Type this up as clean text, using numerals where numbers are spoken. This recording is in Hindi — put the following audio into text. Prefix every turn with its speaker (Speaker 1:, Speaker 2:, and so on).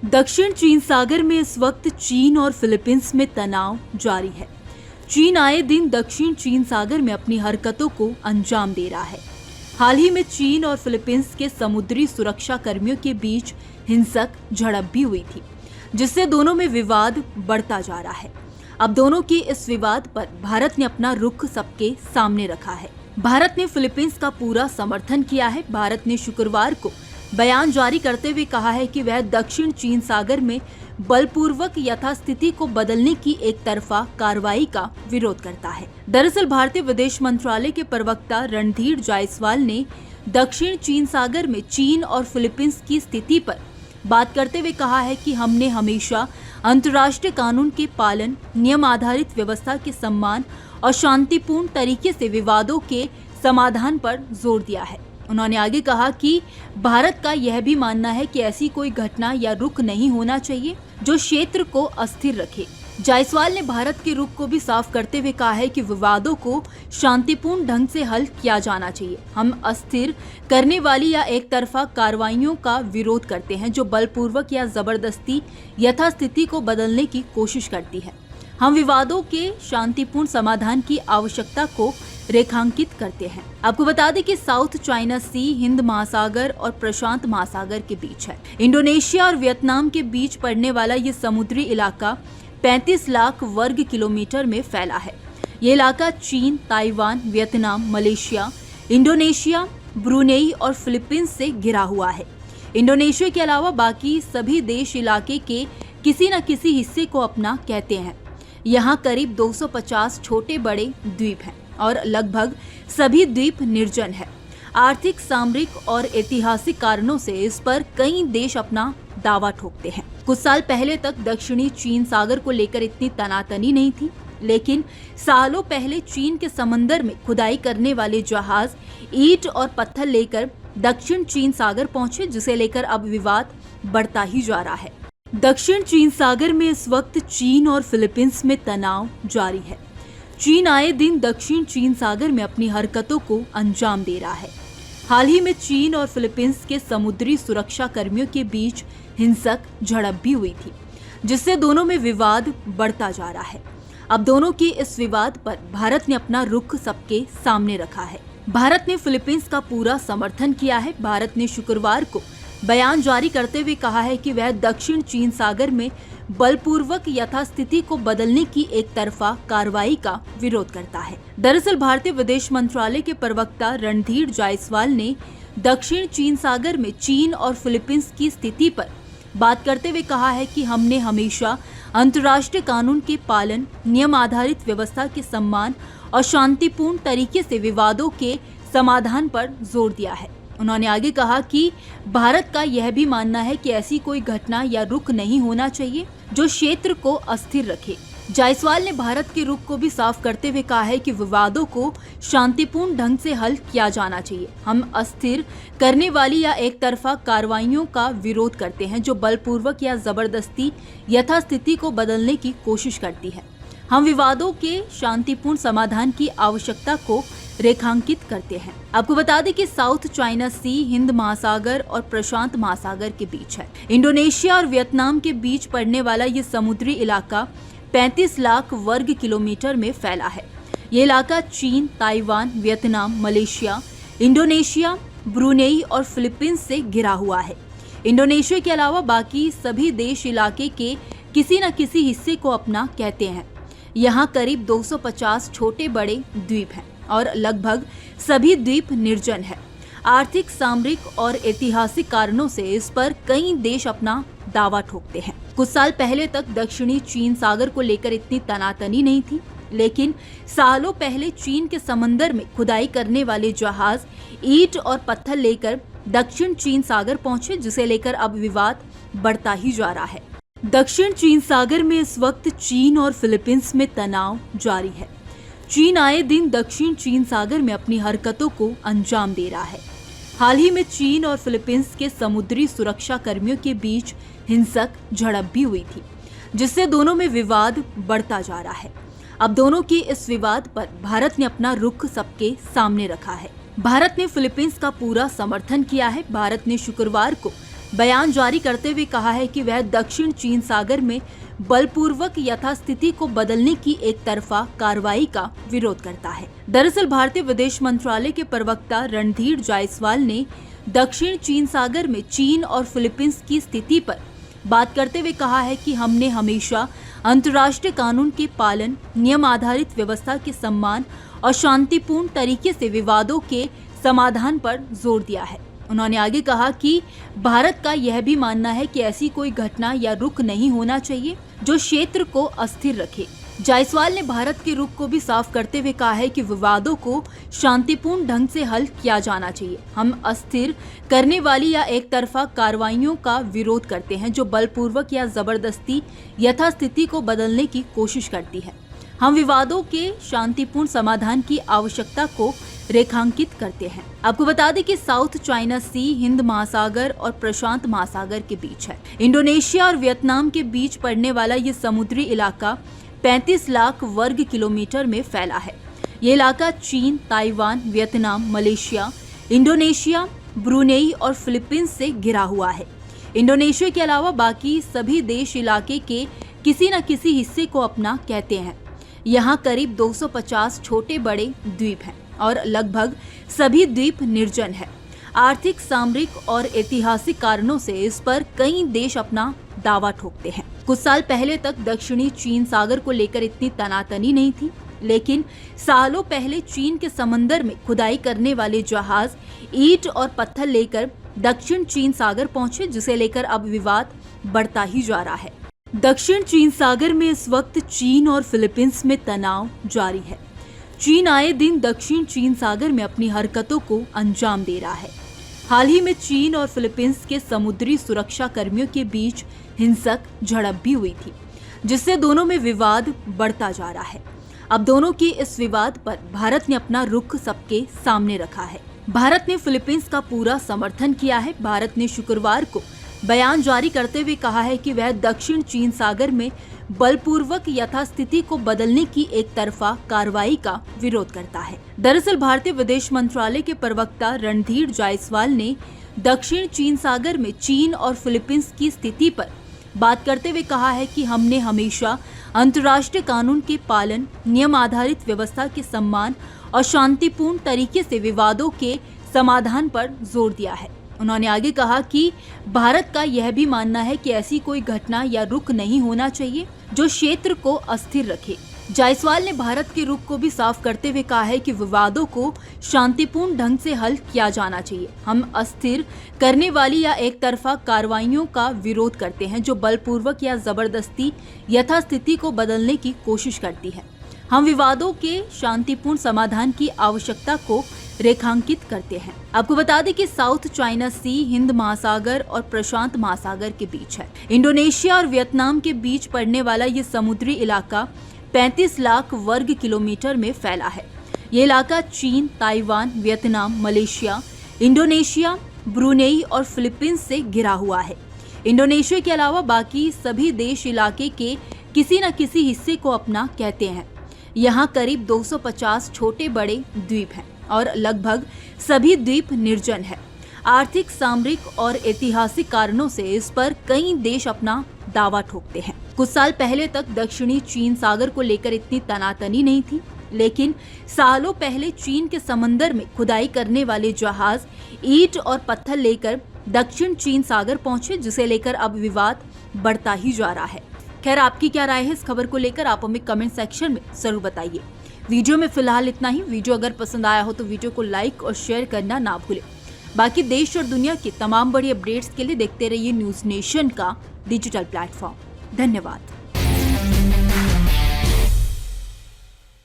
Speaker 1: दक्षिण चीन सागर में इस वक्त चीन और फिलीपींस में तनाव जारी है। चीन आए दिन दक्षिण चीन सागर में अपनी हरकतों को अंजाम दे रहा है। हाल ही में चीन और फिलीपींस के समुद्री सुरक्षा कर्मियों के बीच हिंसक झड़प भी हुई थी, जिससे दोनों में विवाद बढ़ता जा रहा है। अब दोनों की इस विवाद पर भारत ने अपना रुख सबके सामने रखा है। भारत ने फिलीपींस का पूरा समर्थन किया है। भारत ने शुक्रवार को बयान जारी करते हुए कहा है कि वह दक्षिण चीन सागर में बलपूर्वक यथास्थिति को बदलने की एक तरफा कार्रवाई का विरोध करता है। दरअसल भारतीय विदेश मंत्रालय के प्रवक्ता रणधीर जायसवाल ने दक्षिण चीन सागर में चीन और फिलीपींस की स्थिति पर बात करते हुए कहा है कि हमने हमेशा अंतर्राष्ट्रीय कानून के पालन, नियम आधारित व्यवस्था के सम्मान और शांतिपूर्ण तरीके से विवादों के समाधान पर जोर दिया है। उन्होंने आगे कहा कि भारत का यह भी मानना है कि ऐसी कोई घटना या रुख नहीं होना चाहिए जो क्षेत्र को अस्थिर रखे। जायसवाल ने भारत के रुख को भी साफ करते हुए कहा है कि विवादों को शांतिपूर्ण ढंग से हल किया जाना चाहिए। हम अस्थिर करने वाली या एक तरफा कार्रवाइयों का विरोध करते हैं जो बलपूर्वक या जबरदस्ती यथास्थिति को बदलने की कोशिश करती है। हम विवादों के शांतिपूर्ण समाधान की आवश्यकता को रेखांकित करते हैं। आपको बता दें कि साउथ चाइना सी हिंद महासागर और प्रशांत महासागर के बीच है। इंडोनेशिया और वियतनाम के बीच पड़ने वाला ये समुद्री इलाका 35 लाख वर्ग किलोमीटर में फैला है। ये इलाका चीन, Taiwan, Vietnam, Malaysia, Indonesia, Brunei और फिलीपींस से घिरा हुआ है। इंडोनेशिया के अलावा बाकी सभी देश इलाके के किसी न किसी हिस्से को अपना कहते हैं। यहाँ करीब 250 छोटे बड़े द्वीप हैं और लगभग सभी द्वीप निर्जन है। आर्थिक, सामरिक और ऐतिहासिक कारणों से इस पर कई देश अपना दावा ठोकते हैं। कुछ साल पहले तक दक्षिणी चीन सागर को लेकर इतनी तनातनी नहीं थी, लेकिन सालों पहले चीन के समंदर में खुदाई करने वाले जहाज ईंट और पत्थर लेकर दक्षिण चीन सागर पहुंचे, जिसे लेकर अब विवाद बढ़ता ही जा रहा है। दक्षिण चीन सागर में इस वक्त चीन और फिलीपींस में तनाव जारी है। चीन आए दिन दक्षिण चीन सागर में अपनी हरकतों को अंजाम दे रहा है। हाल ही में चीन और फिलीपींस के समुद्री सुरक्षा कर्मियों के बीच हिंसक झड़प भी हुई थी, जिससे दोनों में विवाद बढ़ता जा रहा है। अब दोनों की इस विवाद पर भारत ने अपना रुख सबके सामने रखा है। भारत ने फिलीपींस का पूरा समर्थन किया है। भारत ने शुक्रवार को बयान जारी करते हुए कहा है कि वह दक्षिण चीन सागर में बलपूर्वक यथास्थिति को बदलने की एक तरफा कार्रवाई का विरोध करता है। दरअसल भारतीय विदेश मंत्रालय के प्रवक्ता रणधीर जायसवाल ने दक्षिण चीन सागर में चीन और फिलीपींस की स्थिति पर बात करते हुए कहा है कि हमने हमेशा अंतर्राष्ट्रीय कानून के पालन, नियम आधारित व्यवस्था के सम्मान और शांतिपूर्ण तरीके से विवादों के समाधान पर जोर दिया है। उन्होंने आगे कहा कि भारत का यह भी मानना है कि ऐसी कोई घटना या रुख नहीं होना चाहिए जो क्षेत्र को अस्थिर रखे। जायसवाल ने भारत के रुख को भी साफ करते हुए कहा है कि विवादों को शांतिपूर्ण ढंग से हल किया जाना चाहिए। हम अस्थिर करने वाली या एक तरफा कार्रवाइयों का विरोध करते हैं जो बलपूर्वक या जबरदस्ती यथास्थिति को बदलने की कोशिश करती है। हम विवादों के शांतिपूर्ण समाधान की आवश्यकता को रेखांकित करते हैं। आपको बता दें कि साउथ चाइना सी हिंद महासागर और प्रशांत महासागर के बीच है। इंडोनेशिया और वियतनाम के बीच पड़ने वाला ये समुद्री इलाका 35 लाख वर्ग किलोमीटर में फैला है। ये इलाका चीन, Taiwan, Vietnam, Malaysia, Indonesia, Brunei और फिलीपींस से घिरा हुआ है। इंडोनेशिया के अलावा बाकी सभी देश इलाके के किसी न किसी हिस्से को अपना कहते हैं। यहाँ करीब 250 छोटे बड़े द्वीप हैं और लगभग सभी द्वीप निर्जन है। आर्थिक, सामरिक और ऐतिहासिक कारणों से इस पर कई देश अपना दावा ठोकते हैं। कुछ साल पहले तक दक्षिणी चीन सागर को लेकर इतनी तनातनी नहीं थी, लेकिन सालों पहले चीन के समंदर में खुदाई करने वाले जहाज ईंट और पत्थर लेकर दक्षिण चीन सागर पहुंचे, जिसे लेकर अब विवाद बढ़ता ही जा रहा है। दक्षिण चीन सागर में इस वक्त चीन और फिलीपींस में तनाव जारी है। चीन आए दिन दक्षिण चीन सागर में अपनी हरकतों को अंजाम दे रहा है। हाल ही में चीन और फिलीपींस के समुद्री सुरक्षा कर्मियों के बीच हिंसक झड़प भी हुई थी, जिससे दोनों में विवाद बढ़ता जा रहा है। अब दोनों की इस विवाद पर भारत ने अपना रुख सबके सामने रखा है। भारत ने फिलीपींस का पूरा समर्थन किया है। भारत ने शुक्रवार को बयान जारी करते हुए कहा है कि वह दक्षिण चीन सागर में बलपूर्वक यथास्थिति को बदलने की एक तरफा कार्रवाई का विरोध करता है। दरअसल भारतीय विदेश मंत्रालय के प्रवक्ता रणधीर जायसवाल ने दक्षिण चीन सागर में चीन और फिलीपींस की स्थिति पर बात करते हुए कहा है कि हमने हमेशा अंतर्राष्ट्रीय कानून के पालन, नियम आधारित व्यवस्था के सम्मान और शांतिपूर्ण तरीके से विवादों के समाधान पर जोर दिया है। उन्होंने आगे कहा कि भारत का यह भी मानना है कि ऐसी कोई घटना या रुख नहीं होना चाहिए जो क्षेत्र को अस्थिर रखे। जायसवाल ने भारत के रुख को भी साफ करते हुए कहा है कि विवादों को शांतिपूर्ण ढंग से हल किया जाना चाहिए। हम अस्थिर करने वाली या एक तरफा कार्रवाइयों का विरोध करते हैं जो बलपूर्वक या जबरदस्ती यथास्थिति को बदलने की कोशिश करती है। हम विवादों के शांतिपूर्ण समाधान की आवश्यकता को रेखांकित करते हैं। आपको बता दें कि साउथ चाइना सी हिंद महासागर और प्रशांत महासागर के बीच है। इंडोनेशिया और वियतनाम के बीच पड़ने वाला ये समुद्री इलाका 35 लाख वर्ग किलोमीटर में फैला है। ये इलाका चीन, Taiwan, Vietnam, Malaysia, Indonesia, Brunei और फिलीपींस से घिरा हुआ है। इंडोनेशिया के अलावा बाकी सभी देश इलाके के किसी न किसी हिस्से को अपना कहते हैं। यहाँ करीब 250 छोटे बड़े द्वीप हैं और लगभग सभी द्वीप निर्जन है। आर्थिक, सामरिक और ऐतिहासिक कारणों से इस पर कई देश अपना दावा ठोकते हैं। कुछ साल पहले तक दक्षिणी चीन सागर को लेकर इतनी तनातनी नहीं थी, लेकिन सालों पहले चीन के समंदर में खुदाई करने वाले जहाज ईंट और पत्थर लेकर दक्षिण चीन सागर पहुंचे, जिसे लेकर अब विवाद बढ़ता ही जा रहा है। दक्षिण चीन सागर में इस वक्त चीन और फिलीपींस में तनाव जारी है। चीन आए दिन दक्षिण चीन सागर में अपनी हरकतों को अंजाम दे रहा है। हाल ही में चीन और फिलीपींस के समुद्री सुरक्षा कर्मियों के बीच हिंसक झड़प भी हुई थी, जिससे दोनों में विवाद बढ़ता जा रहा है। अब दोनों की इस विवाद पर भारत ने अपना रुख सबके सामने रखा है। भारत ने फिलीपींस का पूरा समर्थन किया है। भारत ने शुक्रवार को बयान जारी करते हुए कहा है कि वह दक्षिण चीन सागर में बलपूर्वक यथास्थिति को बदलने की एक तरफा कार्रवाई का विरोध करता है। दरअसल भारतीय विदेश मंत्रालय के प्रवक्ता रणधीर जायसवाल ने दक्षिण चीन सागर में चीन और फिलीपींस की स्थिति पर बात करते हुए कहा है कि हमने हमेशा अंतर्राष्ट्रीय कानून के पालन, नियम आधारित व्यवस्था के सम्मान और शांतिपूर्ण तरीके से विवादों के समाधान पर जोर दिया है। उन्होंने आगे कहा कि भारत का यह भी मानना है कि ऐसी कोई घटना या रुख नहीं होना चाहिए जो क्षेत्र को अस्थिर रखे। जायसवाल ने भारत के रुख को भी साफ करते हुए कहा है कि विवादों को शांतिपूर्ण ढंग से हल किया जाना चाहिए। हम अस्थिर करने वाली या एक तरफा कार्रवाइयों का विरोध करते हैं जो बलपूर्वक या जबरदस्ती यथास्थिति को बदलने की कोशिश करती है। हम विवादों के शांतिपूर्ण समाधान की आवश्यकता को रेखांकित करते हैं। आपको बता दें कि साउथ चाइना सी हिंद महासागर और प्रशांत महासागर के बीच है। इंडोनेशिया और वियतनाम के बीच पड़ने वाला ये समुद्री इलाका 35 लाख वर्ग किलोमीटर में फैला है। ये इलाका चीन, Taiwan, Vietnam, Malaysia, Indonesia, Brunei और फिलीपींस से घिरा हुआ है। इंडोनेशिया के अलावा बाकी सभी देश इलाके के किसी न किसी हिस्से को अपना कहते हैं। यहाँ करीब 250 छोटे बड़े द्वीप हैं और लगभग सभी द्वीप निर्जन है। आर्थिक, सामरिक और ऐतिहासिक कारणों से इस पर कई देश अपना दावा ठोकते हैं। कुछ साल पहले तक दक्षिणी चीन सागर को लेकर इतनी तनातनी नहीं थी, लेकिन सालों पहले चीन के समंदर में खुदाई करने वाले जहाज ईंट और पत्थर लेकर दक्षिण चीन सागर पहुंचे, जिसे लेकर अब विवाद बढ़ता ही जा रहा है। खैर, आपकी क्या राय है इस खबर को लेकर, आप हमें कमेंट सेक्शन में जरूर बताइए। वीडियो में फिलहाल इतना ही। वीडियो अगर पसंद आया हो तो वीडियो को लाइक और शेयर करना ना भूलें। बाकी देश और दुनिया की तमाम बड़ी अपडेट्स के लिए देखते रहिए न्यूज़ नेशन का डिजिटल प्लेटफॉर्म। धन्यवाद।